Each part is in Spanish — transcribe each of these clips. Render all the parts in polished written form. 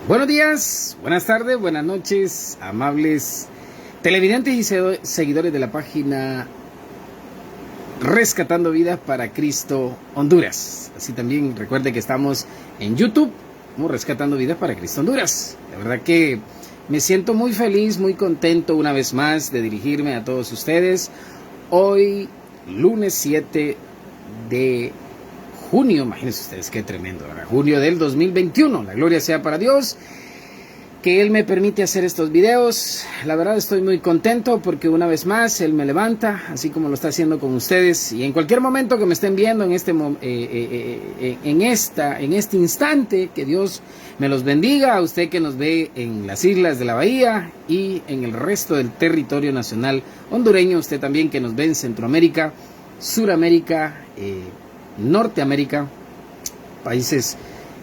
Buenos días, buenas tardes, buenas noches, amables televidentes y seguidores de la página Rescatando Vidas para Cristo Honduras. Así también recuerde que estamos en YouTube como Rescatando Vidas para Cristo Honduras. La verdad que me siento muy feliz, muy contento una vez más de dirigirme a todos ustedes. Hoy, lunes 7 de junio, imagínense ustedes qué tremendo, ¿verdad? Junio del 2021, la gloria sea para Dios, que Él me permite hacer estos videos. La verdad estoy muy contento porque una vez más Él me levanta, así como lo está haciendo con ustedes, y en cualquier momento que me estén viendo en este instante, que Dios me los bendiga, a usted que nos ve en las islas de la Bahía y en el resto del territorio nacional hondureño, usted también que nos ve en Centroamérica, Suramérica, Norteamérica, países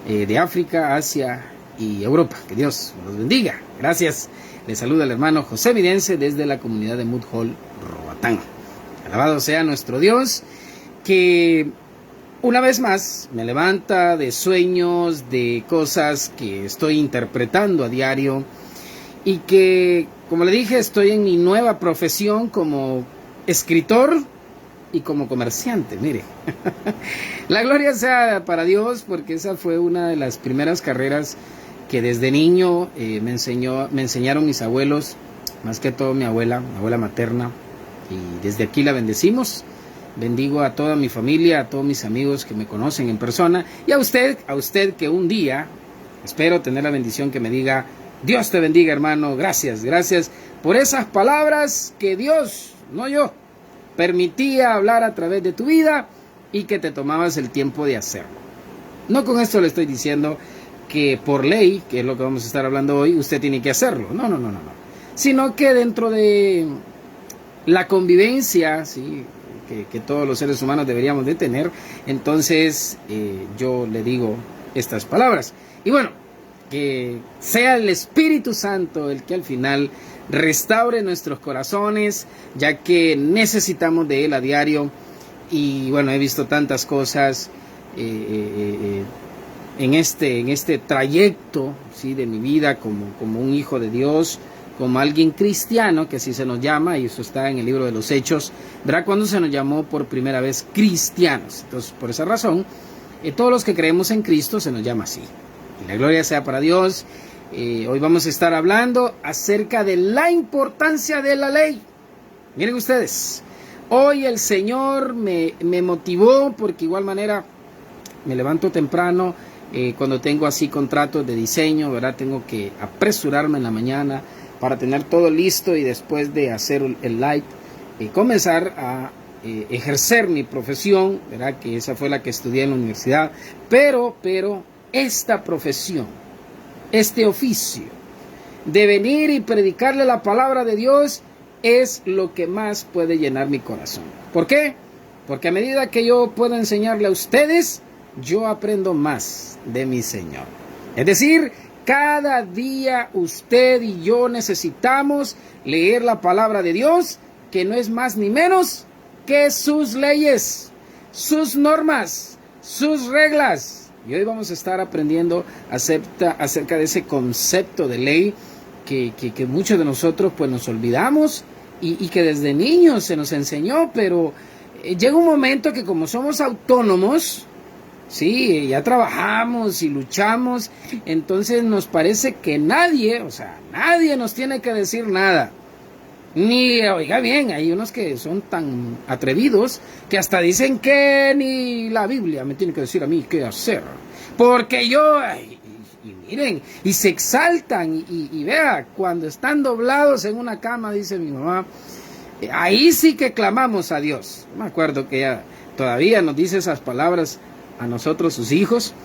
de África, Asia y Europa. Que Dios los bendiga. Gracias. Le saluda el hermano José Midense desde la comunidad de Mudhol, Roatán. Alabado sea nuestro Dios, que una vez más me levanta de sueños, de cosas que estoy interpretando a diario, y que, como le dije, estoy en mi nueva profesión como escritor y como comerciante. Mire, la gloria sea para Dios, porque esa fue una de las primeras carreras que desde niño me enseñaron mis abuelos, más que todo mi abuela materna, y desde aquí la bendecimos. Bendigo a toda mi familia, a todos mis amigos que me conocen en persona, y a usted que un día espero tener la bendición que me diga: Dios te bendiga, hermano, gracias por esas palabras que Dios, no yo, permitía hablar a través de tu vida y que te tomabas el tiempo de hacerlo. No con esto le estoy diciendo que por ley, que es lo que vamos a estar hablando hoy, usted tiene que hacerlo. No. Sino que dentro de la convivencia, ¿sí?, que todos los seres humanos deberíamos de tener, entonces yo le digo estas palabras. Y bueno, que sea el Espíritu Santo el que al final restaure nuestros corazones, ya que necesitamos de Él a diario. Y bueno, he visto tantas cosas en este trayecto, ¿sí?, de mi vida como un hijo de Dios, como alguien cristiano, que así se nos llama, y eso está en el libro de los Hechos, ¿verdad? Cuando se nos llamó por primera vez cristianos. Entonces, por esa razón, todos los que creemos en Cristo se nos llama así. Y la gloria sea para Dios. Hoy vamos a estar hablando acerca de la importancia de la ley. Miren ustedes, hoy el Señor me motivó, porque igual manera me levanto temprano, cuando tengo así contratos de diseño, ¿verdad? Tengo que apresurarme en la mañana para tener todo listo, y después de hacer el live, comenzar a ejercer mi profesión, ¿verdad? Que esa fue la que estudié en la universidad, pero esta profesión, este oficio de venir y predicarle la palabra de Dios, es lo que más puede llenar mi corazón. ¿Por qué? Porque a medida que yo puedo enseñarle a ustedes, yo aprendo más de mi Señor. Es decir, cada día usted y yo necesitamos leer la palabra de Dios, que no es más ni menos que sus leyes, sus normas, sus reglas. Y hoy vamos a estar aprendiendo acerca de ese concepto de ley que muchos de nosotros pues nos olvidamos, y que desde niños se nos enseñó, pero llega un momento que, como somos autónomos, sí, ya trabajamos y luchamos, entonces nos parece que nadie nos tiene que decir nada. Ni, oiga bien, hay unos que son tan atrevidos que hasta dicen que ni la Biblia me tiene que decir a mí qué hacer, porque yo, y miren, y se exaltan, y vea, cuando están doblados en una cama, dice mi mamá, ahí sí que clamamos a Dios. Me acuerdo que ella todavía nos dice esas palabras a nosotros, sus hijos,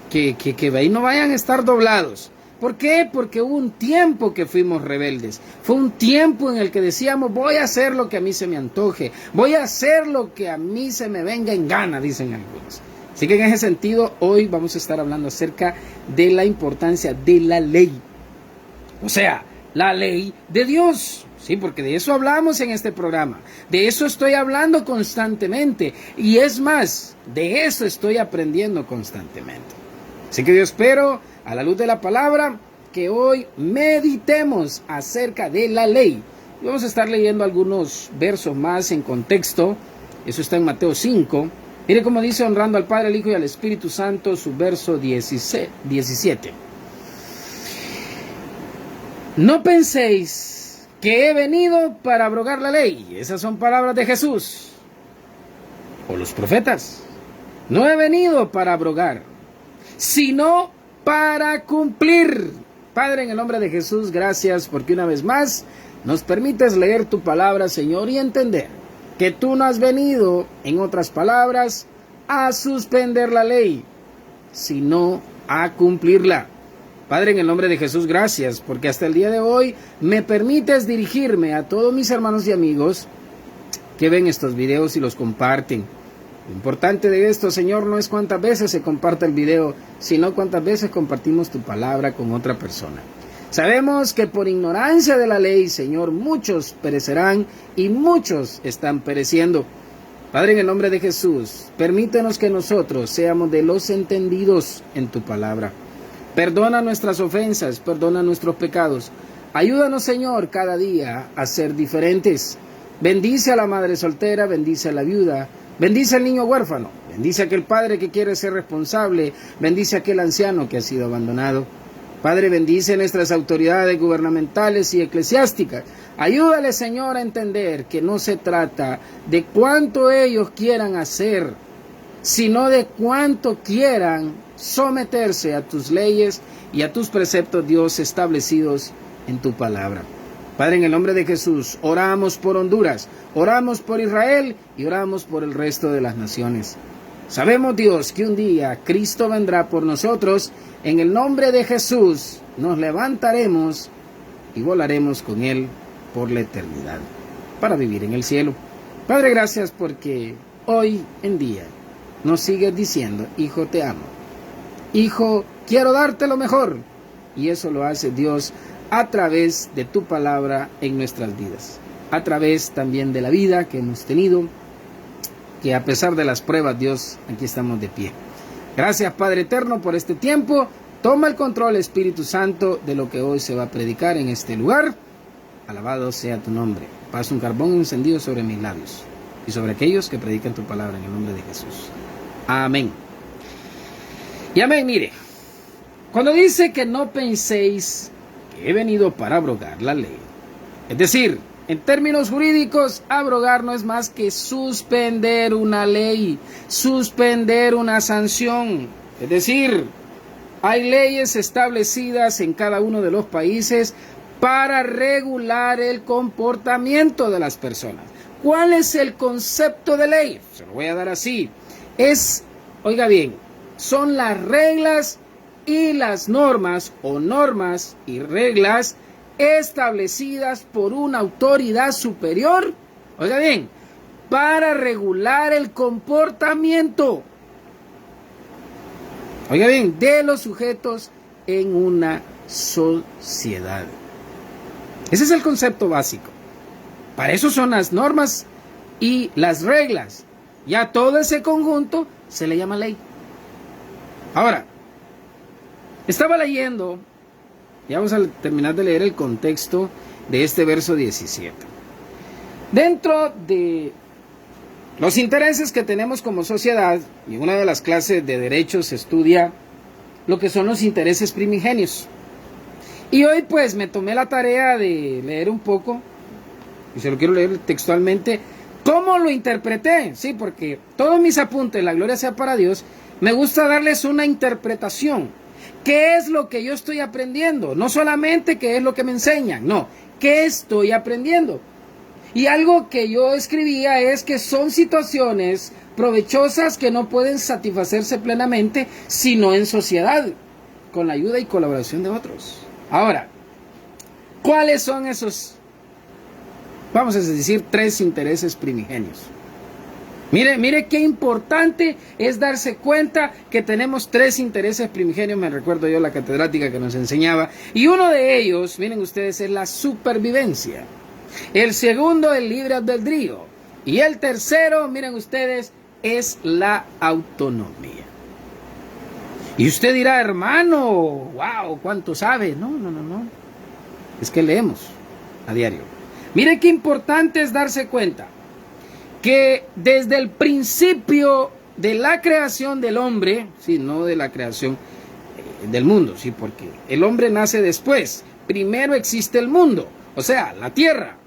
que ahí no vayan a estar doblados. ¿Por qué? Porque hubo un tiempo que fuimos rebeldes. Fue un tiempo en el que decíamos: voy a hacer lo que a mí se me antoje, voy a hacer lo que a mí se me venga en gana, dicen algunos. Así que en ese sentido, hoy vamos a estar hablando acerca de la importancia de la ley. O sea, la ley de Dios. Sí, porque de eso hablamos en este programa. De eso estoy hablando constantemente. Y es más, de eso estoy aprendiendo constantemente. Así que yo espero a la luz de la palabra, que hoy meditemos acerca de la ley. Y vamos a estar leyendo algunos versos más en contexto. Eso está en Mateo 5. Mire cómo dice, honrando al Padre, al Hijo y al Espíritu Santo, su verso 17. No penséis que he venido para abrogar la ley. Esas son palabras de Jesús o los profetas. No he venido para abrogar, sino para cumplir. Padre, en el nombre de Jesús, gracias porque una vez más nos permites leer tu palabra, Señor, y entender que tú no has venido, en otras palabras, a suspender la ley, sino a cumplirla. Padre, en el nombre de Jesús, gracias, porque hasta el día de hoy me permites dirigirme a todos mis hermanos y amigos que ven estos videos y los comparten. Lo importante de esto, Señor, no es cuántas veces se comparte el video, sino cuántas veces compartimos tu palabra con otra persona. Sabemos que por ignorancia de la ley, Señor, muchos perecerán y muchos están pereciendo. Padre, en el nombre de Jesús, permítenos que nosotros seamos de los entendidos en tu palabra. Perdona nuestras ofensas, perdona nuestros pecados. Ayúdanos, Señor, cada día a ser diferentes. Bendice a la madre soltera, bendice a la viuda, bendice al niño huérfano, bendice a aquel padre que quiere ser responsable, bendice a aquel anciano que ha sido abandonado. Padre, bendice nuestras autoridades gubernamentales y eclesiásticas. Ayúdale, Señor, a entender que no se trata de cuánto ellos quieran hacer, sino de cuánto quieran someterse a tus leyes y a tus preceptos, Dios, establecidos en tu palabra. Padre, en el nombre de Jesús, oramos por Honduras, oramos por Israel y oramos por el resto de las naciones. Sabemos, Dios, que un día Cristo vendrá por nosotros. En el nombre de Jesús nos levantaremos y volaremos con Él por la eternidad, para vivir en el cielo. Padre, gracias porque hoy en día nos sigues diciendo, hijo, te amo. Hijo, quiero darte lo mejor. Y eso lo hace Dios a través de tu palabra en nuestras vidas. A través también de la vida que hemos tenido, que a pesar de las pruebas, Dios, aquí estamos de pie. Gracias, Padre eterno, por este tiempo. Toma el control, Espíritu Santo, de lo que hoy se va a predicar en este lugar. Alabado sea tu nombre. Pasa un carbón encendido sobre mis labios y sobre aquellos que predican tu palabra en el nombre de Jesús. Amén. Y amén, mire. Cuando dice que no penséis que he venido para abrogar la ley, es decir, en términos jurídicos, abrogar no es más que suspender una ley, suspender una sanción. Es decir, hay leyes establecidas en cada uno de los países para regular el comportamiento de las personas. ¿Cuál es el concepto de ley? Se lo voy a dar así. Oiga bien, son las reglas y las normas, o normas y reglas establecidas por una autoridad superior, oiga bien, para regular el comportamiento, oiga bien, de los sujetos en una sociedad. Ese es el concepto básico. Para eso son las normas y las reglas. Ya todo ese conjunto se le llama ley. Ahora, estaba leyendo, ya vamos a terminar de leer el contexto de este verso 17. Dentro de los intereses que tenemos como sociedad, y en una de las clases de derecho se estudia lo que son los intereses primigenios. Y hoy pues me tomé la tarea de leer un poco, y se lo quiero leer textualmente, cómo lo interpreté, sí, porque todos mis apuntes, la gloria sea para Dios, me gusta darles una interpretación. ¿Qué es lo que yo estoy aprendiendo? No solamente qué es lo que me enseñan, no, ¿qué estoy aprendiendo? Y algo que yo escribía es que son situaciones provechosas que no pueden satisfacerse plenamente sino en sociedad, con la ayuda y colaboración de otros. Ahora, ¿cuáles son esos, vamos a decir, 3 intereses primigenios? Mire qué importante es darse cuenta que tenemos 3 intereses primigenios. Me recuerdo yo la catedrática que nos enseñaba. Y uno de ellos, miren ustedes, es la supervivencia. El segundo, el libre albedrío. Y el tercero, miren ustedes, es la autonomía. Y usted dirá, hermano, wow, ¿cuánto sabe? No. Es que leemos a diario. Mire qué importante es darse cuenta que desde el principio de la creación del hombre, sí, no de la creación del mundo, sí, porque el hombre nace después. Primero existe el mundo, o sea, la tierra,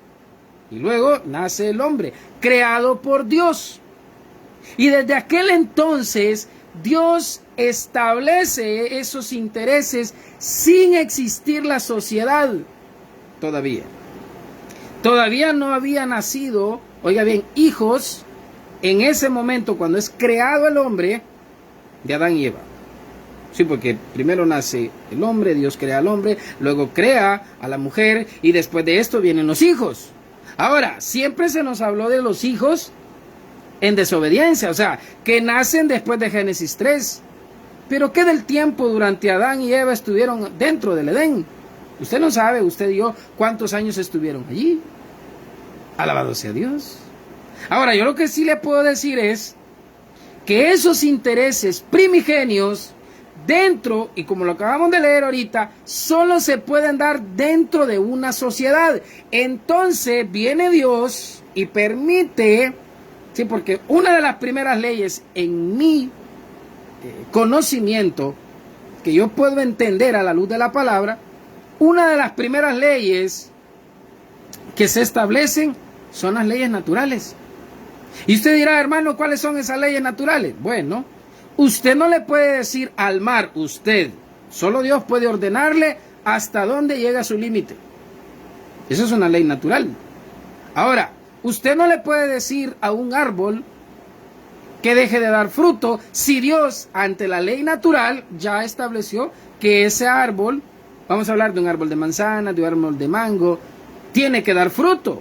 y luego nace el hombre, creado por Dios. Y desde aquel entonces, Dios establece esos intereses sin existir la sociedad todavía. Todavía no había nacido, oiga bien, hijos en ese momento cuando es creado el hombre de Adán y Eva. Sí, porque primero nace el hombre, Dios crea al hombre, luego crea a la mujer y después de esto vienen los hijos. Ahora, siempre se nos habló de los hijos en desobediencia, o sea, que nacen después de Génesis 3. Pero ¿qué del tiempo durante Adán y Eva estuvieron dentro del Edén? Usted no sabe, usted y yo, cuántos años estuvieron allí. Alabado sea Dios. Ahora, yo lo que sí le puedo decir es que esos intereses primigenios dentro, y como lo acabamos de leer ahorita, solo se pueden dar dentro de una sociedad. Entonces viene Dios y permite, sí, porque una de las primeras leyes en mi conocimiento, que yo puedo entender a la luz de la palabra, una de las primeras leyes que se establecen son las leyes naturales. Y usted dirá, hermano, ¿cuáles son esas leyes naturales? Bueno, usted no le puede decir al mar, usted, solo Dios puede ordenarle hasta dónde llega su límite. Esa es una ley natural. Ahora, usted no le puede decir a un árbol que deje de dar fruto si Dios, ante la ley natural, ya estableció que ese árbol, vamos a hablar de un árbol de manzana, de un árbol de mango, tiene que dar fruto.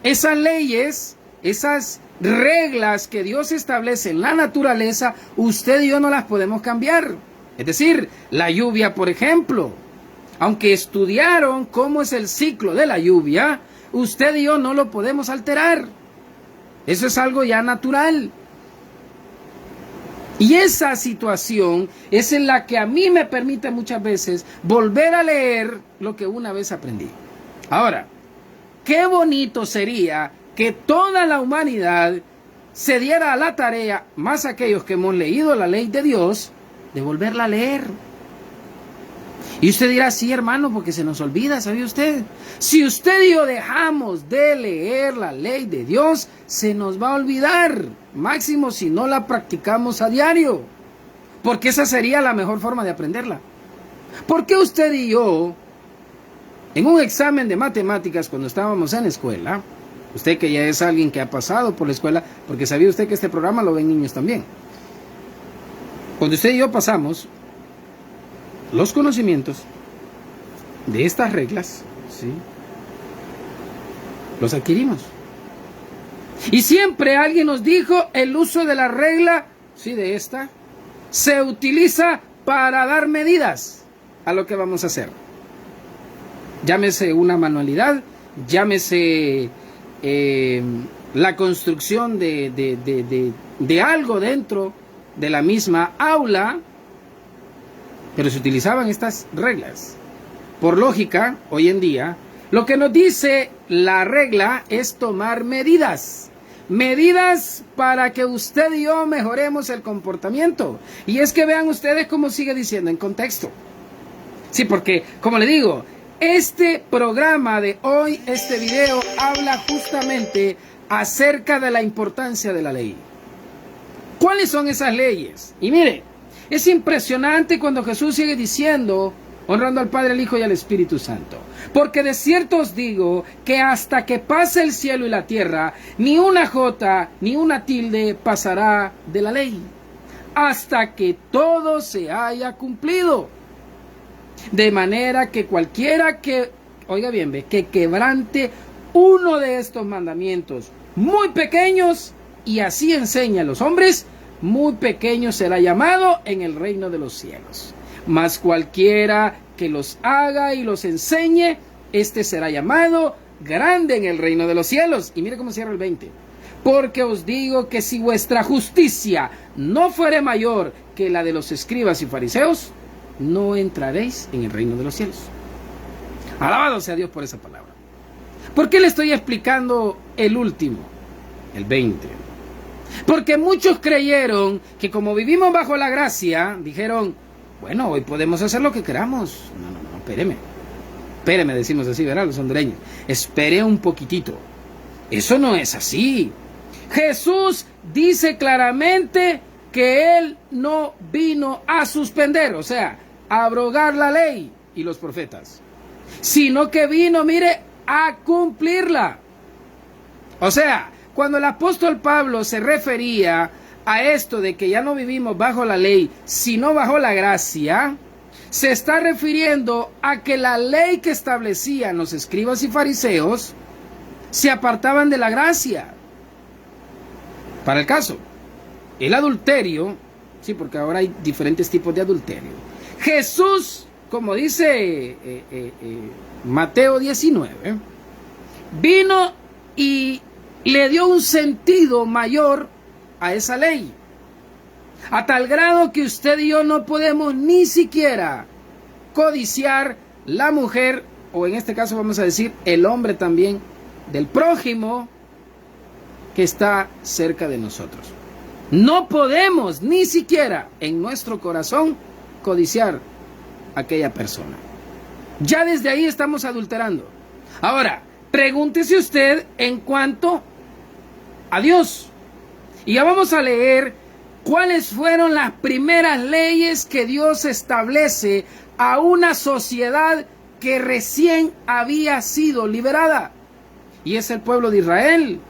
Esas leyes, esas reglas que Dios establece en la naturaleza, usted y yo no las podemos cambiar. Es decir, la lluvia, por ejemplo, aunque estudiaron cómo es el ciclo de la lluvia, usted y yo no lo podemos alterar. Eso es algo ya natural. Y esa situación es en la que a mí me permite muchas veces volver a leer lo que una vez aprendí. Ahora, qué bonito sería que toda la humanidad se diera a la tarea, más aquellos que hemos leído la ley de Dios, de volverla a leer. Y usted dirá, sí, hermano, porque se nos olvida, ¿sabe usted? Si usted y yo dejamos de leer la ley de Dios, se nos va a olvidar, máximo si no la practicamos a diario, porque esa sería la mejor forma de aprenderla. ¿Por qué usted y yo, en un examen de matemáticas cuando estábamos en la escuela, usted que ya es alguien que ha pasado por la escuela, porque sabía usted que este programa lo ven niños también, cuando usted y yo pasamos los conocimientos de estas reglas, ¿sí?, los adquirimos. Y siempre alguien nos dijo, el uso de la regla, sí, de esta, se utiliza para dar medidas a lo que vamos a hacer. Llámese una manualidad, llámese la construcción de algo dentro de la misma aula, pero se utilizaban estas reglas. Por lógica, hoy en día, lo que nos dice la regla es tomar medidas. Medidas para que usted y yo mejoremos el comportamiento. Y es que vean ustedes cómo sigue diciendo en contexto. Sí, porque, como le digo, este programa de hoy, este video, habla justamente acerca de la importancia de la ley. ¿Cuáles son esas leyes? Y mire, es impresionante cuando Jesús sigue diciendo, honrando al Padre, al Hijo y al Espíritu Santo. Porque de cierto os digo que hasta que pase el cielo y la tierra, ni una jota ni una tilde pasará de la ley, hasta que todo se haya cumplido. De manera que cualquiera que, oiga bien, ve, que quebrante uno de estos mandamientos muy pequeños y así enseña a los hombres, muy pequeño será llamado en el reino de los cielos. Mas cualquiera que los haga y los enseñe, este será llamado grande en el reino de los cielos. Y mire cómo cierra el 20. Porque os digo que si vuestra justicia no fuere mayor que la de los escribas y fariseos, no entraréis en el reino de los cielos. Alabado sea Dios por esa palabra. ¿Por qué le estoy explicando el último, el 20? Porque muchos creyeron que como vivimos bajo la gracia, dijeron, bueno, hoy podemos hacer lo que queramos. No, espéreme, decimos así, ¿verdad? Los hondureños. Espere un poquitito. Eso no es así. Jesús dice claramente que Él no vino a suspender, o sea, a abrogar la ley y los profetas, sino que vino, mire, a cumplirla. O sea, cuando el apóstol Pablo se refería a esto de que ya no vivimos bajo la ley, sino bajo la gracia, se está refiriendo a que la ley que establecían los escribas y fariseos se apartaban de la gracia. Para el caso, el adulterio, sí, porque ahora hay diferentes tipos de adulterio. Jesús, como dice Mateo 19, vino y le dio un sentido mayor a esa ley, a tal grado que usted y yo no podemos ni siquiera codiciar la mujer, o en este caso vamos a decir el hombre también, del prójimo que está cerca de nosotros. No podemos ni siquiera en nuestro corazón codiciar a aquella persona. Ya desde ahí estamos adulterando. Ahora, pregúntese usted en cuanto a Dios. Y ya vamos a leer cuáles fueron las primeras leyes que Dios establece a una sociedad que recién había sido liberada. Y es el pueblo de Israel.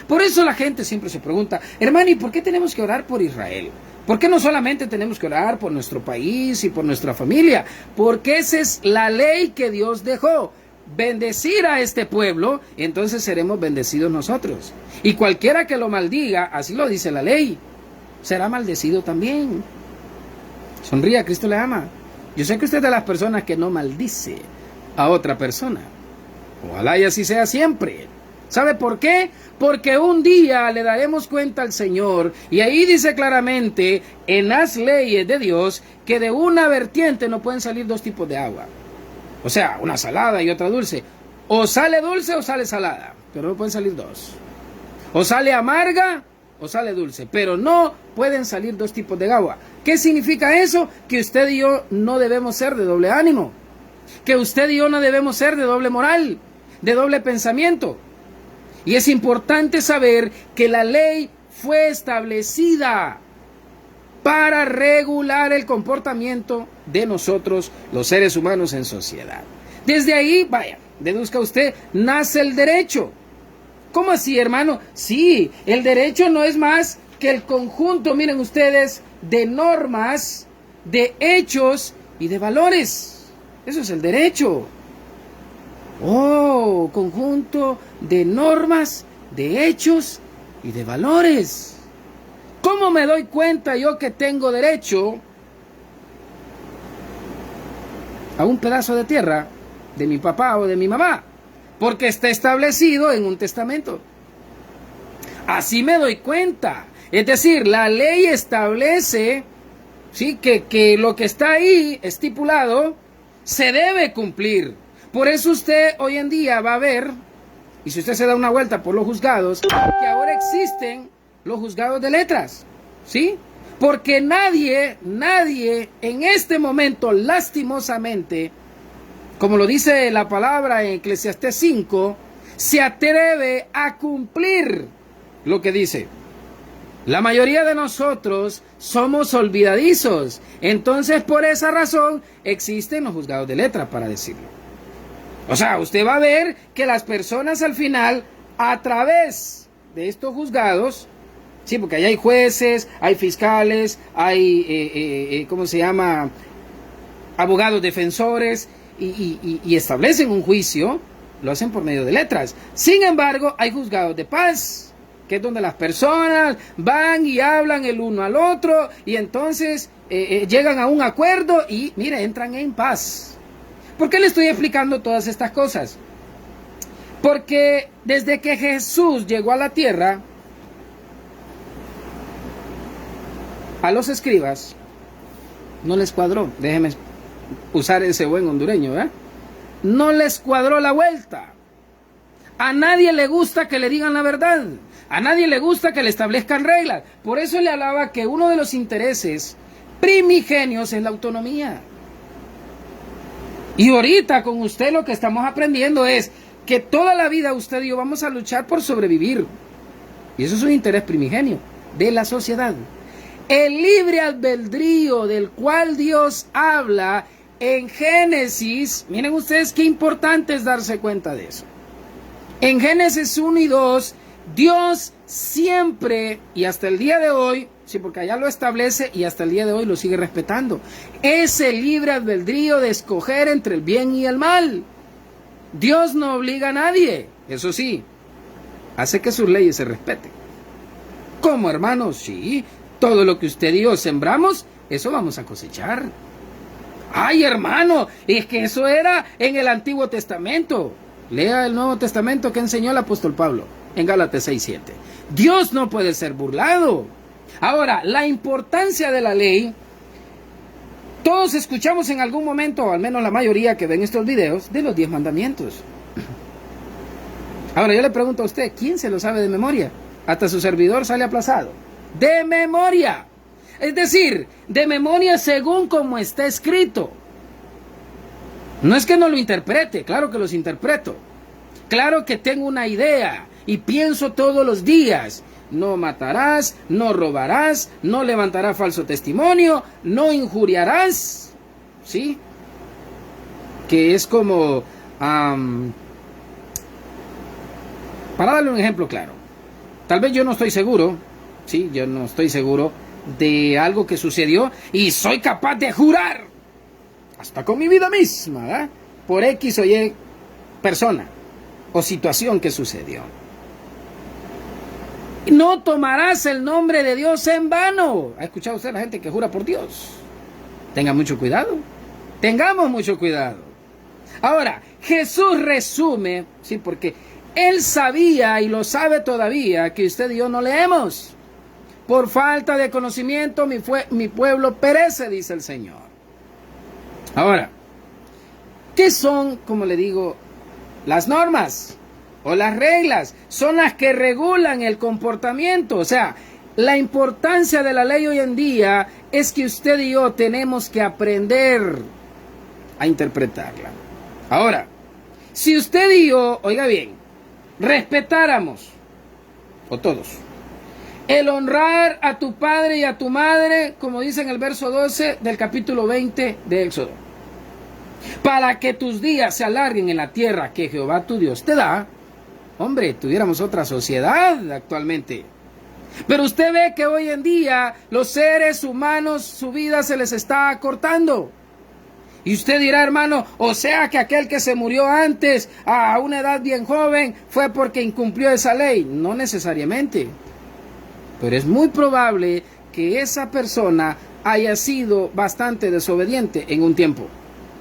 Por eso la gente siempre se pregunta, hermano, ¿y por qué tenemos que orar por Israel? ¿Por qué no solamente tenemos que orar por nuestro país y por nuestra familia? Porque esa es la ley que Dios dejó. Bendecir a este pueblo, entonces seremos bendecidos nosotros. Y cualquiera que lo maldiga, así lo dice la ley, será maldecido también. Sonría, Cristo le ama. Yo sé que usted es de las personas que no maldice a otra persona. Ojalá y así sea siempre. ¿Sabe por qué? Porque un día le daremos cuenta al Señor, y ahí dice claramente en las leyes de Dios que de una vertiente no pueden salir dos tipos de agua. O sea, una salada y otra dulce. O sale dulce o sale salada, pero no pueden salir dos. O sale amarga o sale dulce, pero no pueden salir dos tipos de agua. ¿Qué significa eso? Que usted y yo no debemos ser de doble ánimo. Que usted y yo no debemos ser de doble moral, de doble pensamiento. Y es importante saber que la ley fue establecida para regular el comportamiento de nosotros, los seres humanos en sociedad. Desde ahí, vaya, deduzca usted, nace el derecho. ¿Cómo así, hermano? Sí, el derecho no es más que el conjunto, miren ustedes, de normas, de hechos y de valores. Eso es el derecho. Oh, conjunto de normas, de hechos y de valores. ¿Cómo me doy cuenta yo que tengo derecho a un pedazo de tierra de mi papá o de mi mamá? Porque está establecido en un testamento. Así me doy cuenta. Es decir, la ley establece, ¿sí?, que lo que está ahí estipulado se debe cumplir. Por eso usted hoy en día va a ver, y si usted se da una vuelta por los juzgados, que ahora existen los juzgados de letras, ¿sí? Porque nadie en este momento, lastimosamente, como lo dice la palabra en Eclesiastés 5, se atreve a cumplir lo que dice. La mayoría de nosotros somos olvidadizos, entonces por esa razón existen los juzgados de letras, para decirlo. O sea, usted va a ver que las personas al final, a través de estos juzgados, sí, porque allá hay jueces, hay fiscales, hay, ¿cómo se llama?, abogados defensores, y establecen un juicio, lo hacen por medio de letras. Sin embargo, hay juzgados de paz, que es donde las personas van y hablan el uno al otro, y entonces llegan a un acuerdo y, mire, entran en paz. ¿Por qué le estoy explicando todas estas cosas? Porque desde que Jesús llegó a la tierra, A los escribas no les cuadró, déjeme usar ese buen hondureño, ¿eh? No les cuadró la vuelta. A nadie le gusta que le digan la verdad. A nadie le gusta que le establezcan reglas. Por eso le hablaba que uno de los intereses primigenios es la autonomía. Y ahorita con usted lo que estamos aprendiendo es que toda la vida usted y yo vamos a luchar por sobrevivir. Y eso es un interés primigenio de la sociedad. El libre albedrío del cual Dios habla en Génesis, miren ustedes qué importante es darse cuenta de eso. En Génesis 1 y 2, Dios siempre, y hasta el día de hoy, sí, porque allá lo establece y hasta el día de hoy lo sigue respetando, es el libre albedrío de escoger entre el bien y el mal. Dios no obliga a nadie, eso sí, hace que sus leyes se respeten. ¿Cómo, hermanos? Sí, todo lo que usted y yo sembramos, eso vamos a cosechar. Ay, hermano, es que eso era en el Antiguo Testamento. Lea el Nuevo Testamento que enseñó el apóstol Pablo en Gálatas 6:7. Dios no puede ser burlado. Ahora, la importancia de la ley, todos escuchamos en algún momento, o al menos la mayoría que ven estos videos, de los 10 mandamientos. Ahora, yo le pregunto a usted, ¿quién se lo sabe de memoria? Hasta su servidor sale aplazado. De memoria. Es decir, de memoria según como está escrito. No es que no lo interprete, claro que los interpreto. Claro que tengo una idea y pienso todos los días. No matarás, no robarás, no levantarás falso testimonio, no injuriarás. ¿Sí? Que es como... para darle un ejemplo claro. Tal vez yo no estoy seguro, sí, yo no estoy seguro de algo que sucedió y soy capaz de jurar. Hasta con mi vida misma, ¿verdad? Por X o Y persona o situación que sucedió. No tomarás el nombre de Dios en vano. ¿Ha escuchado usted a la gente que jura por Dios? Tenga mucho cuidado. Tengamos mucho cuidado. Ahora, Jesús resume, sí, porque Él sabía y lo sabe todavía que usted y yo no leemos. Por falta de conocimiento mi pueblo perece, dice el Señor. Ahora, ¿qué son, como le digo, las normas o las reglas? Son las que regulan el comportamiento. O sea, la importancia de la ley hoy en día es que usted y yo tenemos que aprender a interpretarla. Ahora, si usted y yo, oiga bien, respetáramos, o todos, el honrar a tu padre y a tu madre, como dice en el verso 12 del capítulo 20 de Éxodo, para que tus días se alarguen en la tierra que Jehová tu Dios te da. Hombre, tuviéramos otra sociedad actualmente. Pero usted ve que hoy en día los seres humanos, su vida se les está acortando. Y usted dirá, hermano, o sea que aquel que se murió antes, a una edad bien joven, fue porque incumplió esa ley. No necesariamente. Pero es muy probable que esa persona haya sido bastante desobediente en un tiempo.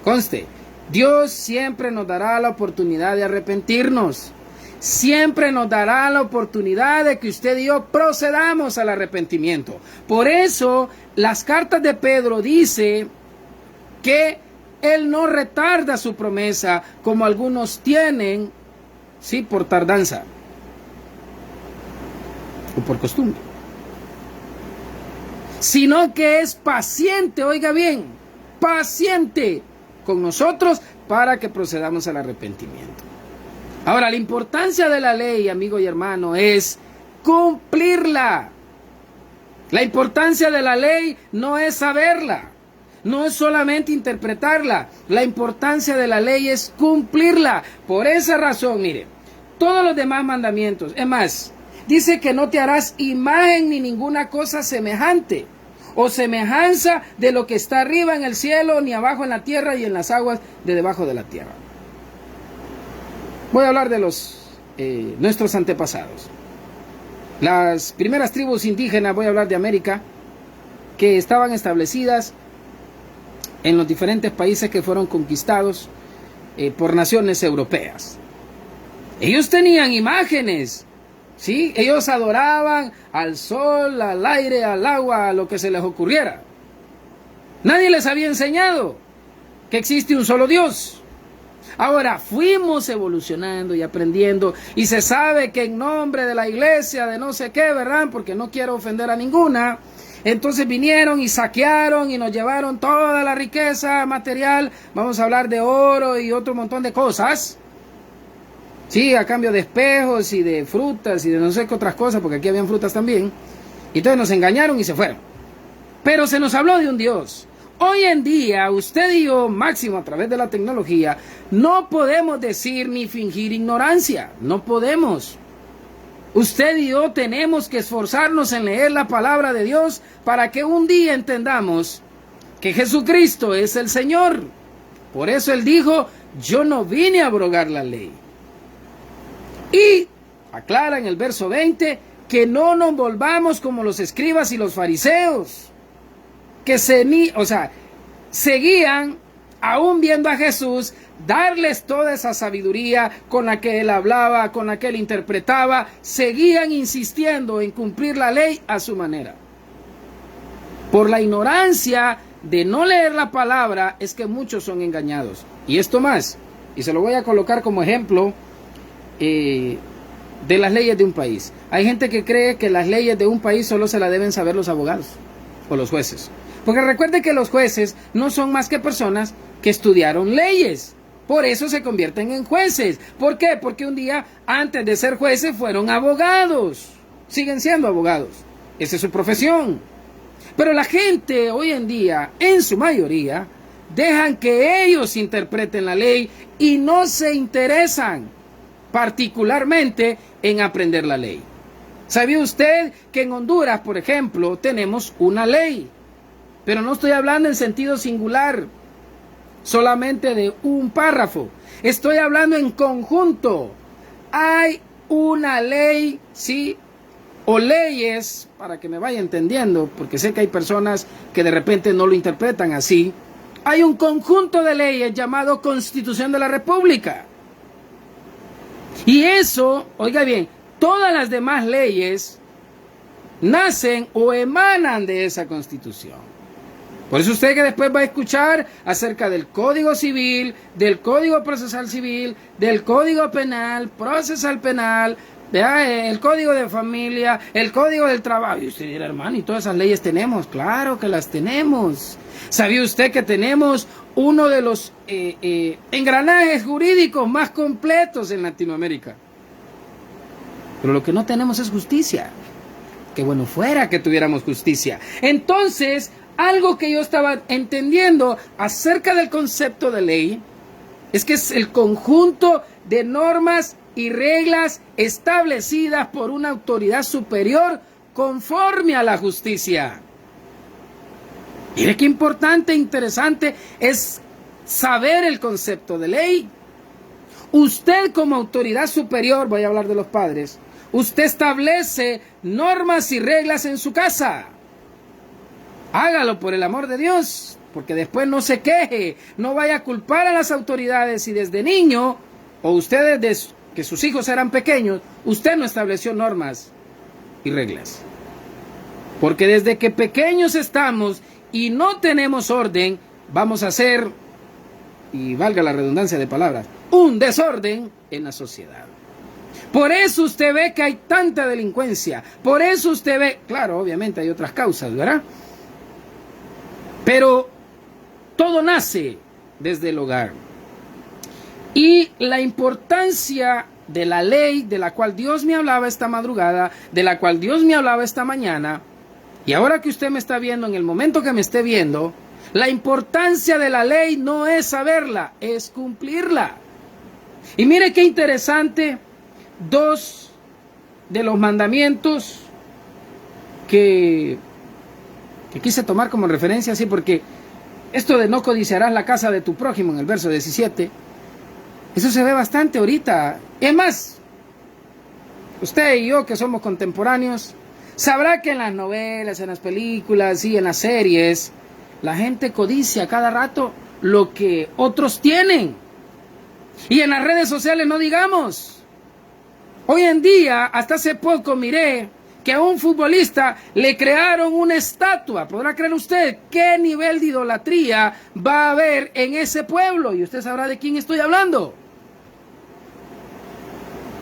Conste, Dios siempre nos dará la oportunidad de arrepentirnos. Siempre nos dará la oportunidad de que usted y yo procedamos al arrepentimiento. Por eso, las cartas de Pedro dice que Él no retarda su promesa como algunos tienen, sí, por tardanza o por costumbre, sino que es paciente, oiga bien, paciente con nosotros para que procedamos al arrepentimiento. Ahora, la importancia de la ley, amigo y hermano, es cumplirla. La importancia de la ley no es saberla, no es solamente interpretarla. La importancia de la ley es cumplirla. Por esa razón, mire, todos los demás mandamientos, es más, dice que no te harás imagen ni ninguna cosa semejante o semejanza de lo que está arriba en el cielo, ni abajo en la tierra y en las aguas de debajo de la tierra. Voy a hablar de nuestros antepasados. Las primeras tribus indígenas, voy a hablar de América, que estaban establecidas en los diferentes países que fueron conquistados por naciones europeas. Ellos tenían imágenes ¿sí? Ellos adoraban al sol, al aire, al agua, a lo que se les ocurriera. Nadie les había enseñado que existe un solo Dios. Ahora, fuimos evolucionando y aprendiendo, y se sabe que en nombre de la iglesia, de no sé qué, ¿verdad? Porque no quiero ofender a ninguna. Entonces vinieron y saquearon y nos llevaron toda la riqueza material. Vamos a hablar de oro y otro montón de cosas. Sí, a cambio de espejos y de frutas y de no sé qué otras cosas, porque aquí habían frutas también. Y entonces nos engañaron y se fueron. Pero se nos habló de un Dios. Hoy en día, usted y yo, máximo a través de la tecnología, no podemos decir ni fingir ignorancia. No podemos. Usted y yo tenemos que esforzarnos en leer la palabra de Dios para que un día entendamos que Jesucristo es el Señor. Por eso Él dijo, yo no vine a abrogar la ley. Y aclara en el verso 20 que no nos volvamos como los escribas y los fariseos, que seguían, aún viendo a Jesús, darles toda esa sabiduría con la que Él hablaba, con la que Él interpretaba, seguían insistiendo en cumplir la ley a su manera. Por la ignorancia de no leer la palabra es que muchos son engañados. Y esto más, y se lo voy a colocar como ejemplo de las leyes de un país. Hay gente que cree que las leyes de un país solo se las deben saber los abogados o los jueces. Porque recuerde que los jueces no son más que personas que estudiaron leyes. Por eso se convierten en jueces. ¿Por qué? Porque un día antes de ser jueces fueron abogados. Siguen siendo abogados. Esa es su profesión. Pero la gente hoy en día, en su mayoría, dejan que ellos interpreten la ley y no se interesan particularmente en aprender la ley. ¿Sabía usted que en Honduras, por ejemplo, tenemos una ley? Pero no estoy hablando en sentido singular, solamente de un párrafo. Estoy hablando en conjunto. Hay una ley, ¿sí? O leyes, para que me vaya entendiendo, porque sé que hay personas que de repente no lo interpretan así. Hay un conjunto de leyes llamado Constitución de la República. Y eso, oiga bien, todas las demás leyes nacen o emanan de esa Constitución. Por eso usted que después va a escuchar acerca del Código Civil, del Código Procesal Civil, del Código Penal, Procesal Penal, el Código de Familia, el Código del Trabajo. Y usted dirá, hermano, ¿y todas esas leyes tenemos? Claro que las tenemos. ¿Sabía usted que tenemos uno de los engranajes jurídicos más completos en Latinoamérica? Pero lo que no tenemos es justicia. Qué bueno fuera que tuviéramos justicia. Entonces, algo que yo estaba entendiendo acerca del concepto de ley es que es el conjunto de normas y reglas establecidas por una autoridad superior conforme a la justicia. Mire qué importante e interesante es saber el concepto de ley. Usted como autoridad superior, voy a hablar de los padres, usted establece normas y reglas en su casa. Hágalo por el amor de Dios, porque después no se queje, no vaya a culpar a las autoridades si desde niño, o ustedes desde que sus hijos eran pequeños, usted no estableció normas y reglas. Porque desde que pequeños estamos y no tenemos orden, vamos a hacer, y valga la redundancia de palabras, un desorden en la sociedad. Por eso usted ve que hay tanta delincuencia, por eso usted ve, claro, obviamente hay otras causas, ¿verdad? Pero todo nace desde el hogar. Y la importancia de la ley de la cual Dios me hablaba esta madrugada, de la cual Dios me hablaba esta mañana, y ahora que usted me está viendo, en el momento que me esté viendo, la importancia de la ley no es saberla, es cumplirla. Y mire qué interesante, dos de los mandamientos que quise tomar como referencia, así porque esto de no codiciarás la casa de tu prójimo en el verso 17, eso se ve bastante ahorita. Es más, usted y yo que somos contemporáneos, sabrá que en las novelas, en las películas y en las series, la gente codicia cada rato lo que otros tienen. Y en las redes sociales no digamos. Hoy en día, hasta hace poco miré que a un futbolista le crearon una estatua. ¿Podrá creer usted qué nivel de idolatría va a haber en ese pueblo? Y usted sabrá de quién estoy hablando.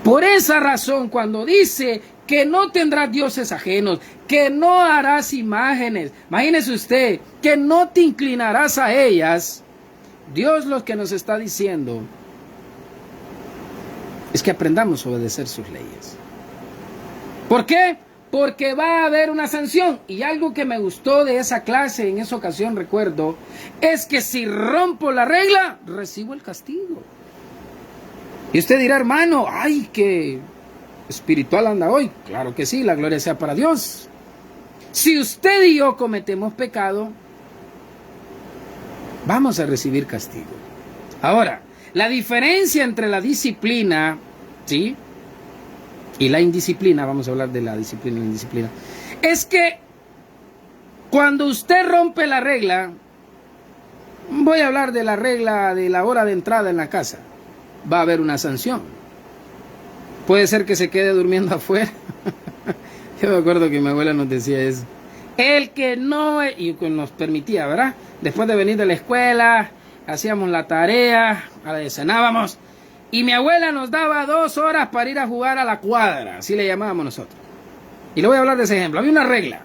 Por esa razón, cuando dice que no tendrás dioses ajenos, que no harás imágenes, imagínese usted, que no te inclinarás a ellas, Dios lo que nos está diciendo es que aprendamos a obedecer sus leyes. ¿Por qué? Porque va a haber una sanción. Y algo que me gustó de esa clase, en esa ocasión recuerdo, es que si rompo la regla, recibo el castigo. Y usted dirá, hermano, ay, qué espiritual anda hoy. Claro que sí, la gloria sea para Dios. Si usted y yo cometemos pecado, vamos a recibir castigo. Ahora, la diferencia entre la disciplina, ¿sí?, y la indisciplina, vamos a hablar de la disciplina y la indisciplina, es que cuando usted rompe la regla, voy a hablar de la regla de la hora de entrada en la casa, va a haber una sanción. Puede ser que se quede durmiendo afuera. Yo me acuerdo que mi abuela nos decía eso. El que no, y nos permitía, ¿verdad? Después de venir de la escuela, hacíamos la tarea, cenábamos, y mi abuela nos daba 2 horas para ir a jugar a la cuadra, así le llamábamos nosotros. Y le voy a hablar de ese ejemplo. Había una regla.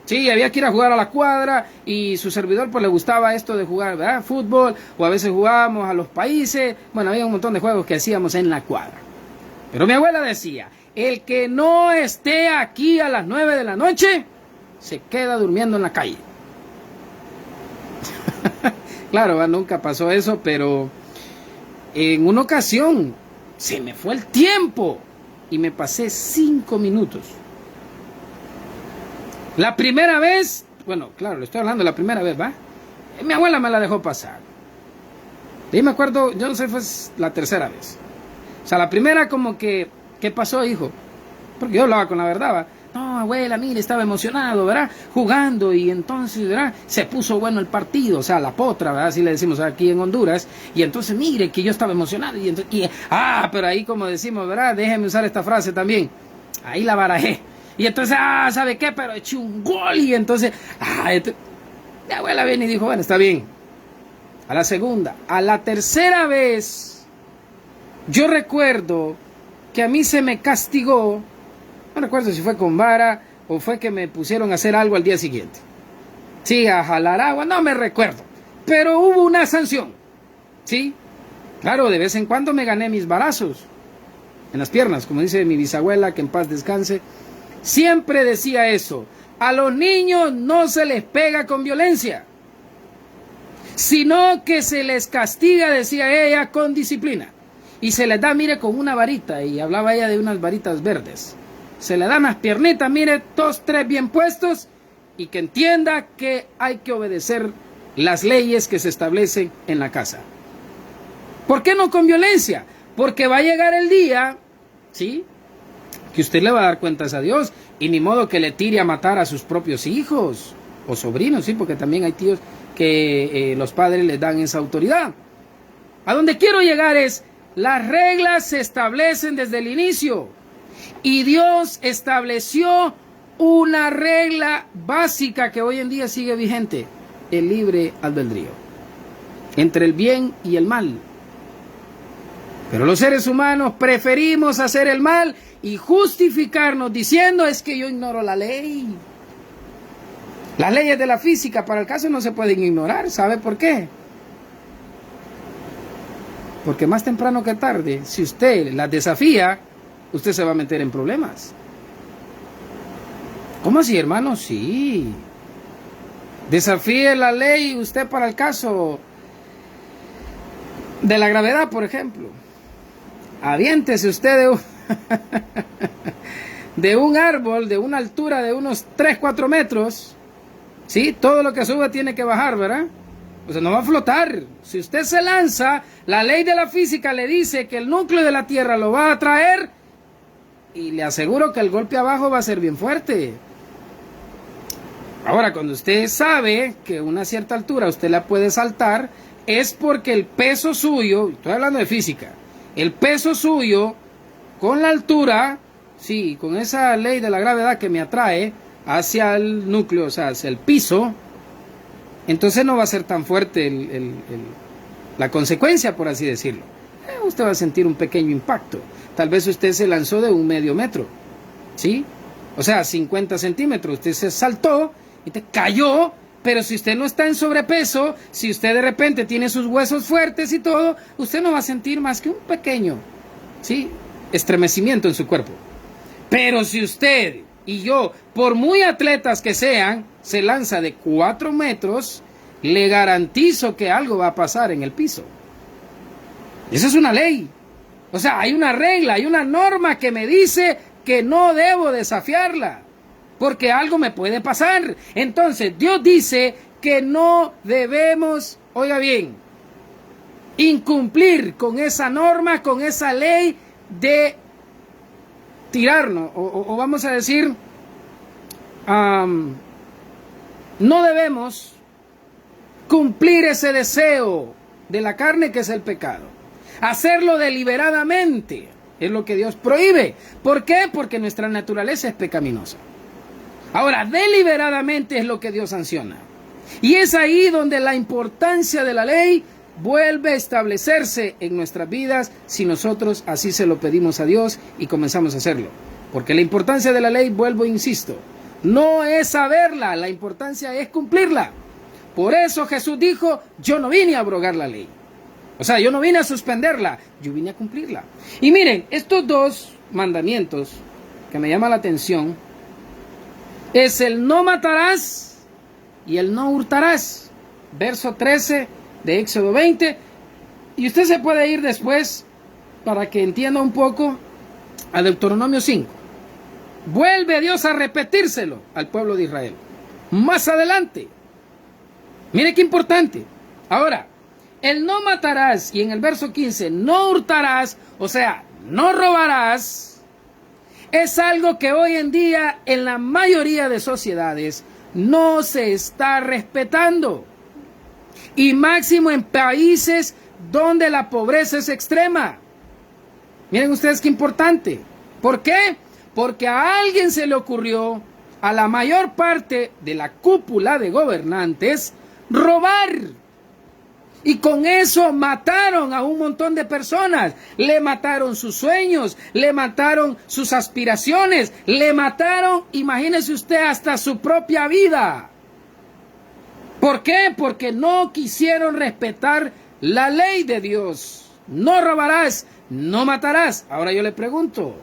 Sí, había que ir a jugar a la cuadra y su servidor pues le gustaba esto de jugar, ¿verdad?, fútbol, o a veces jugábamos a los países. Bueno, había un montón de juegos que hacíamos en la cuadra. Pero mi abuela decía, el que no esté aquí a las 9 de la noche, se queda durmiendo en la calle. Claro, nunca pasó eso, pero en una ocasión se me fue el tiempo y me pasé 5 minutos. La primera vez, bueno, claro, le estoy hablando de la primera vez, ¿va? Mi abuela me la dejó pasar. Y me acuerdo, yo no sé, fue la tercera vez. O sea, la primera como que, ¿qué pasó, hijo? Porque yo hablaba con la verdad, ¿va? No, abuela, mire, estaba emocionado, ¿verdad? Jugando, y entonces, ¿verdad?, se puso bueno el partido, o sea, la potra, ¿verdad?, así le decimos aquí en Honduras. Y entonces, mire, que yo estaba emocionado. Pero ahí como decimos, ¿verdad?, déjeme usar esta frase también. Ahí la barajé. Y entonces, ¿sabe qué? Pero eché un gol. Y entonces, mi abuela viene y dijo, bueno, está bien. A la segunda, a la tercera vez, yo recuerdo que a mí se me castigó. No recuerdo si fue con vara o fue que me pusieron a hacer algo al día siguiente. Sí, a jalar agua, no me recuerdo. Pero hubo una sanción. Sí, claro, de vez en cuando me gané mis varazos en las piernas, como dice mi bisabuela, que en paz descanse. Siempre decía eso. A los niños no se les pega con violencia, sino que se les castiga, decía ella, con disciplina. Y se les da, mire, con una varita. Y hablaba ella de unas varitas verdes. Se le dan las piernitas, mire, 2, 3 bien puestos, y que entienda que hay que obedecer las leyes que se establecen en la casa. ¿Por qué no con violencia? Porque va a llegar el día, ¿sí?, que usted le va a dar cuentas a Dios, y ni modo que le tire a matar a sus propios hijos o sobrinos, ¿sí?, porque también hay tíos que los padres les dan esa autoridad. A donde quiero llegar es, las reglas se establecen desde el inicio. Y Dios estableció una regla básica que hoy en día sigue vigente: el libre albedrío entre el bien y el mal. Pero los seres humanos preferimos hacer el mal y justificarnos diciendo, es que yo ignoro la ley. Las leyes de la física, para el caso, no se pueden ignorar. ¿Sabe por qué? Porque más temprano que tarde, si usted las desafía, usted se va a meter en problemas. ¿Cómo así, hermano? Sí. Desafíe la ley usted para el caso de la gravedad, por ejemplo. Aviéntese usted de un árbol de una altura de unos 3, 4 metros. Sí, todo lo que sube tiene que bajar, ¿verdad? O sea, no va a flotar. Si usted se lanza, la ley de la física le dice que el núcleo de la Tierra lo va a atraer, y le aseguro que el golpe abajo va a ser bien fuerte. Ahora, cuando usted sabe que a una cierta altura usted la puede saltar, es porque el peso suyo, estoy hablando de física, el peso suyo con la altura, sí, con esa ley de la gravedad que me atrae hacia el núcleo, o sea, hacia el piso, entonces no va a ser tan fuerte la consecuencia, por así decirlo. Usted va a sentir un pequeño impacto. Tal vez usted se lanzó de 1/2 metro, ¿sí? O sea, 50 centímetros. Usted se saltó y te cayó, pero si usted no está en sobrepeso, si usted de repente tiene sus huesos fuertes y todo, usted no va a sentir más que un pequeño, ¿sí?, estremecimiento en su cuerpo. Pero si usted y yo, por muy atletas que sean, se lanza de 4 metros, le garantizo que algo va a pasar en el piso. Esa es una ley. O sea, hay una regla, hay una norma que me dice que no debo desafiarla, porque algo me puede pasar. Entonces, Dios dice que no debemos, oiga bien, incumplir con esa norma, con esa ley de tirarnos, o vamos a decir, no debemos cumplir ese deseo de la carne que es el pecado. Hacerlo deliberadamente es lo que Dios prohíbe. ¿Por qué? Porque nuestra naturaleza es pecaminosa. Ahora, deliberadamente es lo que Dios sanciona. Y es ahí donde la importancia de la ley vuelve a establecerse en nuestras vidas si nosotros así se lo pedimos a Dios y comenzamos a hacerlo. Porque la importancia de la ley, vuelvo e insisto, no es saberla, la importancia es cumplirla. Por eso Jesús dijo, yo no vine a abrogar la ley. O sea, yo no vine a suspenderla, yo vine a cumplirla. Y miren, estos dos mandamientos que me llaman la atención es el no matarás y el no hurtarás. Verso 13 de Éxodo 20. Y usted se puede ir después para que entienda un poco a Deuteronomio 5. Vuelve Dios a repetírselo al pueblo de Israel. Más adelante. Mire qué importante. Ahora, el no matarás y en el verso 15 no hurtarás, o sea, no robarás, es algo que hoy en día en la mayoría de sociedades no se está respetando. Y máximo en países donde la pobreza es extrema. Miren ustedes qué importante. ¿Por qué? Porque a alguien se le ocurrió, a la mayor parte de la cúpula de gobernantes, robar. Y con eso mataron a un montón de personas. Le mataron sus sueños, le mataron sus aspiraciones, le mataron, imagínese usted, hasta su propia vida. ¿Por qué? Porque no quisieron respetar la ley de Dios. No robarás, no matarás. Ahora yo le pregunto,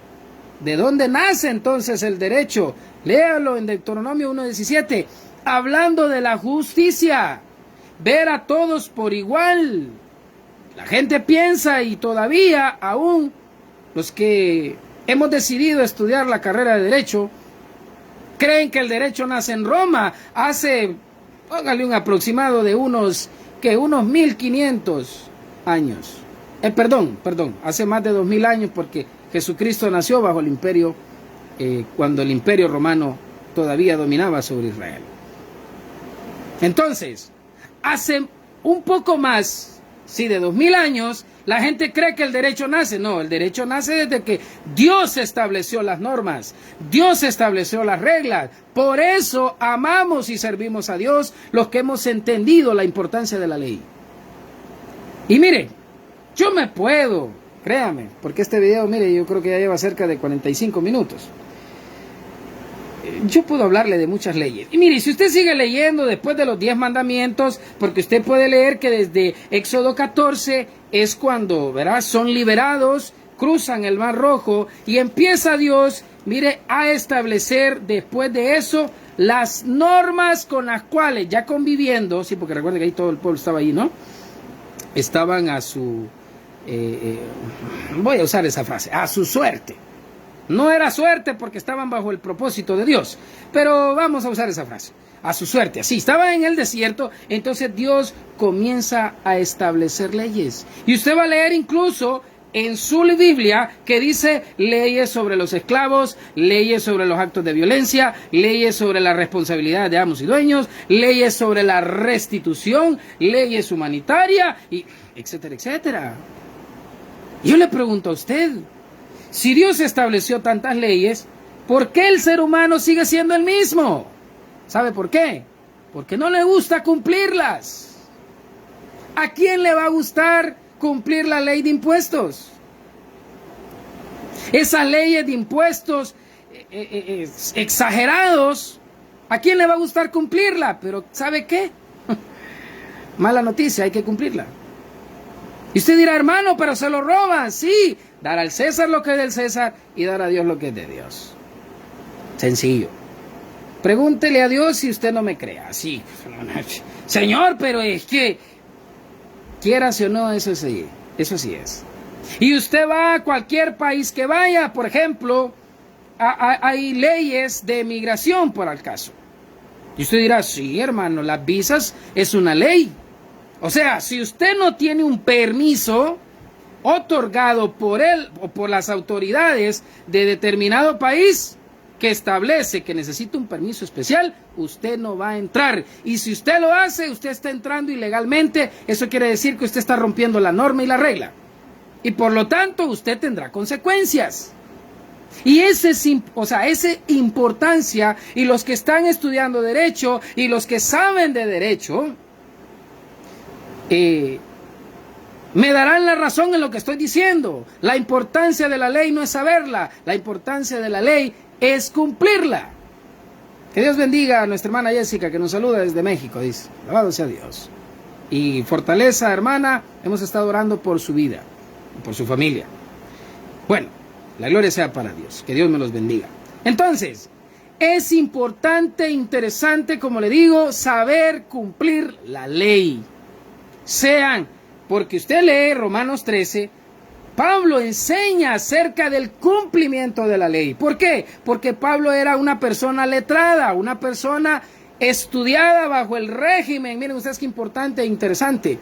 ¿de dónde nace entonces el derecho? Léalo en Deuteronomio 1:17, hablando de la justicia. Ver a todos por igual. La gente piensa, y todavía aún los que hemos decidido estudiar la carrera de Derecho, creen que el derecho nace en Roma hace, póngale un aproximado de unos 1500 años. Perdón, hace más de 2000 años, porque Jesucristo nació bajo el imperio, cuando el imperio romano todavía dominaba sobre Israel. Entonces, hace un poco más, sí, de 2000 años, la gente cree que el derecho nace. No, el derecho nace desde que Dios estableció las normas, Dios estableció las reglas. Por eso amamos y servimos a Dios los que hemos entendido la importancia de la ley. Y mire, yo me puedo, créame, porque este video, mire, yo creo que ya lleva cerca de 45 minutos. Yo puedo hablarle de muchas leyes. Y mire, si usted sigue leyendo después de los 10 mandamientos, porque usted puede leer que desde Éxodo 14 es cuando, ¿verdad?, son liberados, cruzan el Mar Rojo y empieza Dios, mire, a establecer después de eso las normas con las cuales, ya conviviendo, sí, porque recuerden que ahí todo el pueblo estaba ahí, ¿no? Estaban a su, voy a usar esa frase, a su suerte. No era suerte porque estaban bajo el propósito de Dios, pero vamos a usar esa frase, a su suerte. Así, estaban en el desierto, entonces Dios comienza a establecer leyes. Y usted va a leer incluso en su Biblia que dice leyes sobre los esclavos, leyes sobre los actos de violencia, leyes sobre la responsabilidad de amos y dueños, leyes sobre la restitución, leyes humanitarias, y etcétera, etcétera. Yo le pregunto a usted, Si Dios estableció tantas leyes, ¿por qué el ser humano sigue siendo el mismo? ¿Sabe por qué? Porque no le gusta cumplirlas. ¿A quién le va a gustar cumplir la ley de impuestos? Esas leyes de impuestos exagerados, ¿a quién le va a gustar cumplirla? Pero ¿sabe qué? Mala noticia, hay que cumplirla. Y usted dirá, hermano, pero se lo roban. Sí, dar al César lo que es del César y dar a Dios lo que es de Dios. Sencillo. Pregúntele a Dios si usted no me crea. Sí, Señor, pero es que, quieras o no, eso sí es. Y usted va a cualquier país que vaya, por ejemplo, hay leyes de migración por el caso. Y usted dirá, sí, hermano, las visas es una ley. O sea, si usted no tiene un permiso otorgado por él o por las autoridades de determinado país que establece que necesita un permiso especial, usted no va a entrar. Y si usted lo hace, usted está entrando ilegalmente. Eso quiere decir que usted está rompiendo la norma y la regla. Y por lo tanto, usted tendrá consecuencias. Y esa importancia, y los que están estudiando derecho y los que saben de derecho, me darán la razón en lo que estoy diciendo. La importancia de la ley no es saberla, la importancia de la ley es cumplirla. Que Dios bendiga a nuestra hermana Jessica, que nos saluda desde México, dice. Alabado sea Dios. Y fortaleza, hermana, hemos estado orando por su vida, por su familia. Bueno, la gloria sea para Dios, que Dios me los bendiga. Entonces, es importante, interesante, como le digo, saber cumplir la ley. Porque usted lee Romanos 13, Pablo enseña acerca del cumplimiento de la ley. ¿Por qué? Porque Pablo era una persona letrada, una persona estudiada bajo el régimen, miren ustedes qué importante e interesante,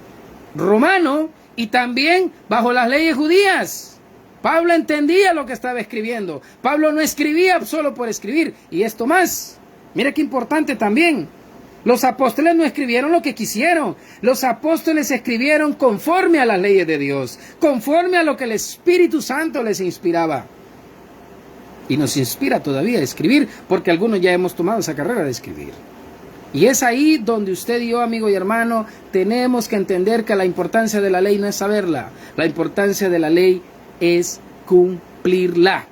romano, y también bajo las leyes judías. Pablo entendía lo que estaba escribiendo. Pablo no escribía solo por escribir. Y esto más, mire qué importante también. Los apóstoles no escribieron lo que quisieron. Los apóstoles escribieron conforme a las leyes de Dios, conforme a lo que el Espíritu Santo les inspiraba. Y nos inspira todavía a escribir, porque algunos ya hemos tomado esa carrera de escribir. Y es ahí donde usted y yo, amigo y hermano, tenemos que entender que la importancia de la ley no es saberla. La importancia de la ley es cumplirla.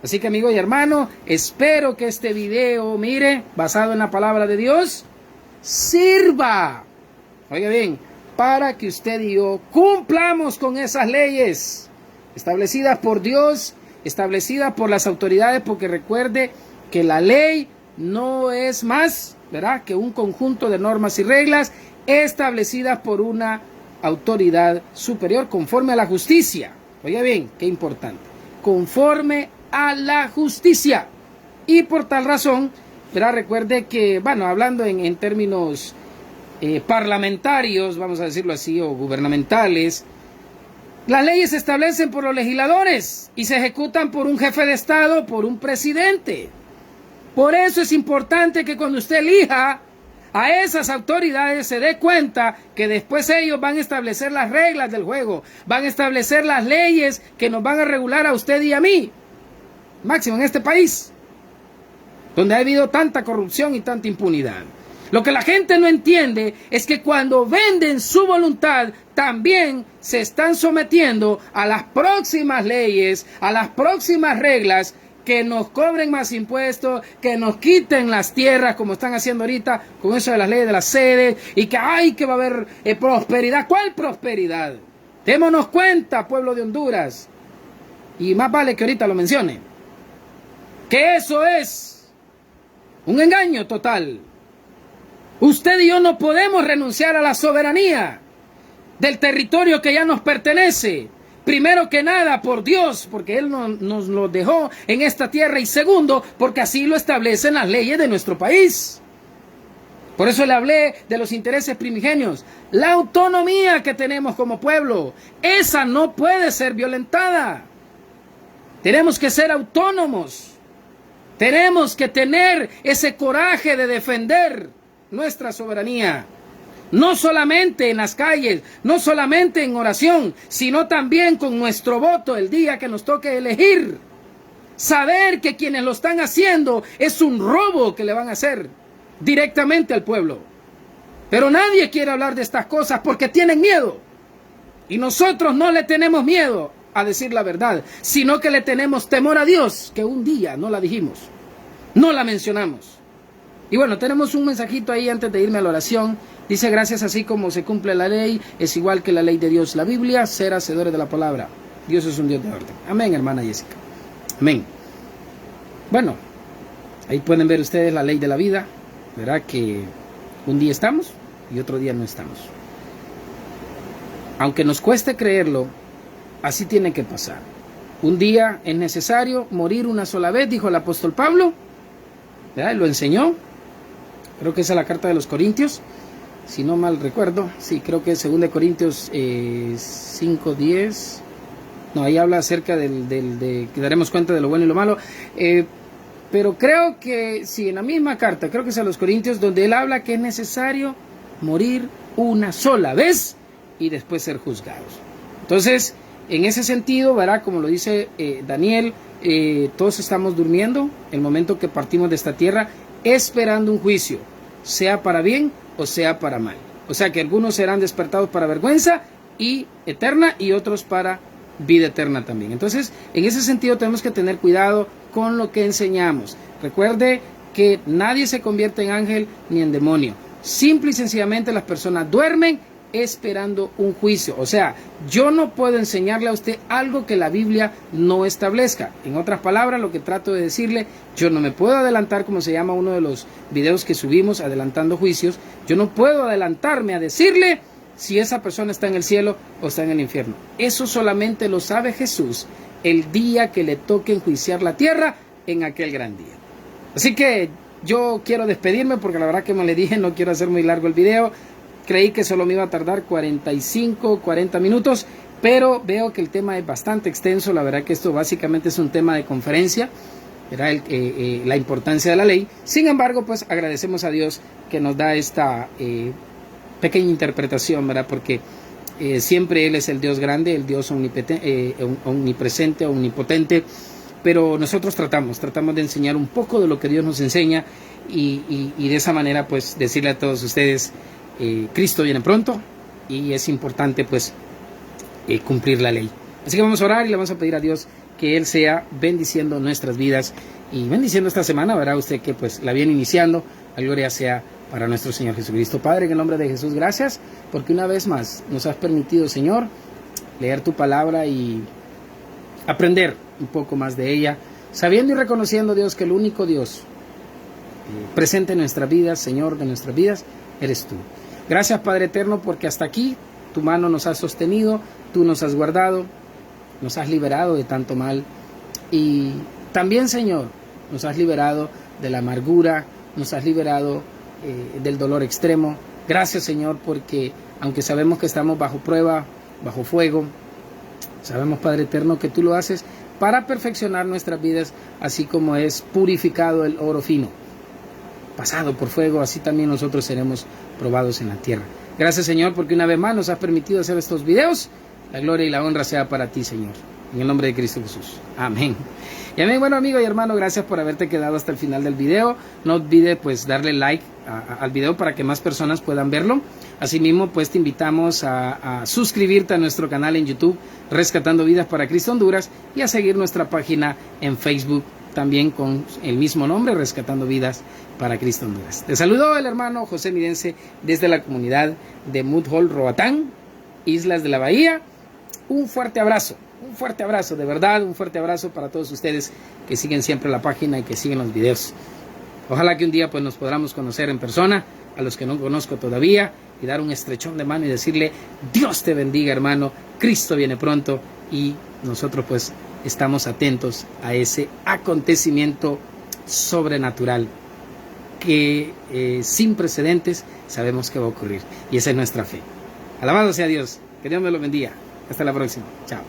Así que, amigo y hermano, espero que este video, mire, basado en la palabra de Dios, sirva, oiga bien, para que usted y yo cumplamos con esas leyes establecidas por Dios, establecidas por las autoridades, porque recuerde que la ley no es más, ¿verdad?, que un conjunto de normas y reglas establecidas por una autoridad superior conforme a la justicia. Oiga bien, qué importante, conforme a la justicia. Y por tal razón, ¿verdad?, recuerde que, bueno, hablando en términos parlamentarios, vamos a decirlo así, o gubernamentales, las leyes se establecen por los legisladores y se ejecutan por un jefe de Estado, por un presidente. Por eso es importante que cuando usted elija a esas autoridades se dé cuenta que después ellos van a establecer las reglas del juego, van a establecer las leyes que nos van a regular a usted y a mí, máximo en este país, donde ha habido tanta corrupción y tanta impunidad. Lo que la gente no entiende es que cuando venden su voluntad, también se están sometiendo a las próximas leyes, a las próximas reglas, que nos cobren más impuestos, que nos quiten las tierras, como están haciendo ahorita con eso de las leyes de las sedes, y que ay, que va a haber prosperidad. ¿Cuál prosperidad? Démonos cuenta, pueblo de Honduras, y más vale que ahorita lo mencione, que eso es un engaño total. Usted y yo no podemos renunciar a la soberanía del territorio que ya nos pertenece. Primero que nada por Dios, porque Él nos lo dejó en esta tierra, y segundo, porque así lo establecen las leyes de nuestro país. Por eso le hablé de los intereses primigenios. La autonomía que tenemos como pueblo, esa no puede ser violentada. Tenemos que ser autónomos. Tenemos que tener ese coraje de defender nuestra soberanía. No solamente en las calles, no solamente en oración, sino también con nuestro voto el día que nos toque elegir. Saber que quienes lo están haciendo es un robo que le van a hacer directamente al pueblo. Pero nadie quiere hablar de estas cosas porque tienen miedo. Y nosotros no le tenemos miedo a decir la verdad, sino que le tenemos temor a Dios, que un día no la dijimos, no la mencionamos. Y bueno, tenemos un mensajito ahí antes de irme a la oración. Dice: gracias, así como se cumple la ley, es igual que la ley de Dios, la Biblia, ser hacedores de la palabra. Dios es un Dios de orden. Amén, hermana Jessica. Amén. Bueno, ahí pueden ver ustedes la ley de la vida. Verá que un día estamos y otro día no estamos. Aunque nos cueste creerlo, así tiene que pasar. Un día es necesario morir una sola vez, dijo el apóstol Pablo. ¿Verdad? Lo enseñó. Creo que esa es la carta de los Corintios, si no mal recuerdo. Sí, creo que es 2 Corintios 5:10. No, ahí habla acerca de que daremos cuenta de lo bueno y lo malo. Pero creo que, sí, en la misma carta, creo que es a los Corintios, donde él habla que es necesario morir una sola vez y después ser juzgados. Entonces, en ese sentido, verá, como lo dice Daniel, todos estamos durmiendo el momento que partimos de esta tierra, esperando un juicio, sea para bien o sea para mal. O sea que algunos serán despertados para vergüenza y eterna y otros para vida eterna también. Entonces, en ese sentido tenemos que tener cuidado con lo que enseñamos. Recuerde que nadie se convierte en ángel ni en demonio. Simple y sencillamente las personas duermen esperando un juicio. O sea, yo no puedo enseñarle a usted algo que la Biblia no establezca. En otras palabras, lo que trato de decirle, yo no me puedo adelantar, como se llama uno de los videos que subimos, adelantando juicios. Yo no puedo adelantarme a decirle si esa persona está en el cielo o está en el infierno. Eso solamente lo sabe Jesús el día que le toque enjuiciar la tierra, en aquel gran día. Así que yo quiero despedirme porque la verdad que, como le dije, no quiero hacer muy largo el video. Creí que solo me iba a tardar 45, 40 minutos, pero veo que el tema es bastante extenso. La verdad que esto básicamente es un tema de conferencia, era la importancia de la ley. Sin embargo, pues agradecemos a Dios que nos da esta pequeña interpretación, ¿verdad? Porque siempre Él es el Dios grande, el Dios omnipresente, omnipotente, pero nosotros tratamos de enseñar un poco de lo que Dios nos enseña y de esa manera pues decirle a todos ustedes, Cristo viene pronto y es importante pues cumplir la ley. Así que vamos a orar y le vamos a pedir a Dios que Él sea bendiciendo nuestras vidas y bendiciendo esta semana. Verá usted que pues la viene iniciando. La gloria sea para nuestro Señor Jesucristo. Padre, en el nombre de Jesús, gracias porque una vez más nos has permitido, Señor, leer tu palabra y aprender un poco más de ella, sabiendo y reconociendo, Dios, que el único Dios presente en nuestras vidas, Señor de nuestras vidas, eres tú. Gracias, Padre eterno, porque hasta aquí tu mano nos ha sostenido, tú nos has guardado, nos has liberado de tanto mal y también, Señor, nos has liberado de la amargura, nos has liberado del dolor extremo. Gracias, Señor, porque aunque sabemos que estamos bajo prueba, bajo fuego, sabemos, Padre eterno, que tú lo haces para perfeccionar nuestras vidas, así como es purificado el oro fino, pasado por fuego, así también nosotros seremos probados en la tierra. Gracias, Señor, porque una vez más nos has permitido hacer estos videos. La gloria y la honra sea para ti, Señor, en el nombre de Cristo Jesús. Amén. Y amén. Bueno, amigo y hermano, gracias por haberte quedado hasta el final del video. No olvide pues darle like al video para que más personas puedan verlo. Asimismo, pues te invitamos a suscribirte a nuestro canal en YouTube, Rescatando Vidas para Cristo Honduras, y a seguir nuestra página en Facebook, también con el mismo nombre, Rescatando Vidas para Cristo Honduras. Te saludó el hermano José Midense desde la comunidad de Mudhol, Roatán, Islas de la Bahía. Un fuerte abrazo, de verdad, un fuerte abrazo para todos ustedes que siguen siempre la página y que siguen los videos. Ojalá que un día pues nos podamos conocer en persona, a los que no conozco todavía, y dar un estrechón de mano y decirle, Dios te bendiga, hermano, Cristo viene pronto, y nosotros pues estamos atentos a ese acontecimiento sobrenatural que sin precedentes sabemos que va a ocurrir, y esa es nuestra fe. Alabado sea Dios, que Dios me lo bendiga. Hasta la próxima, chao.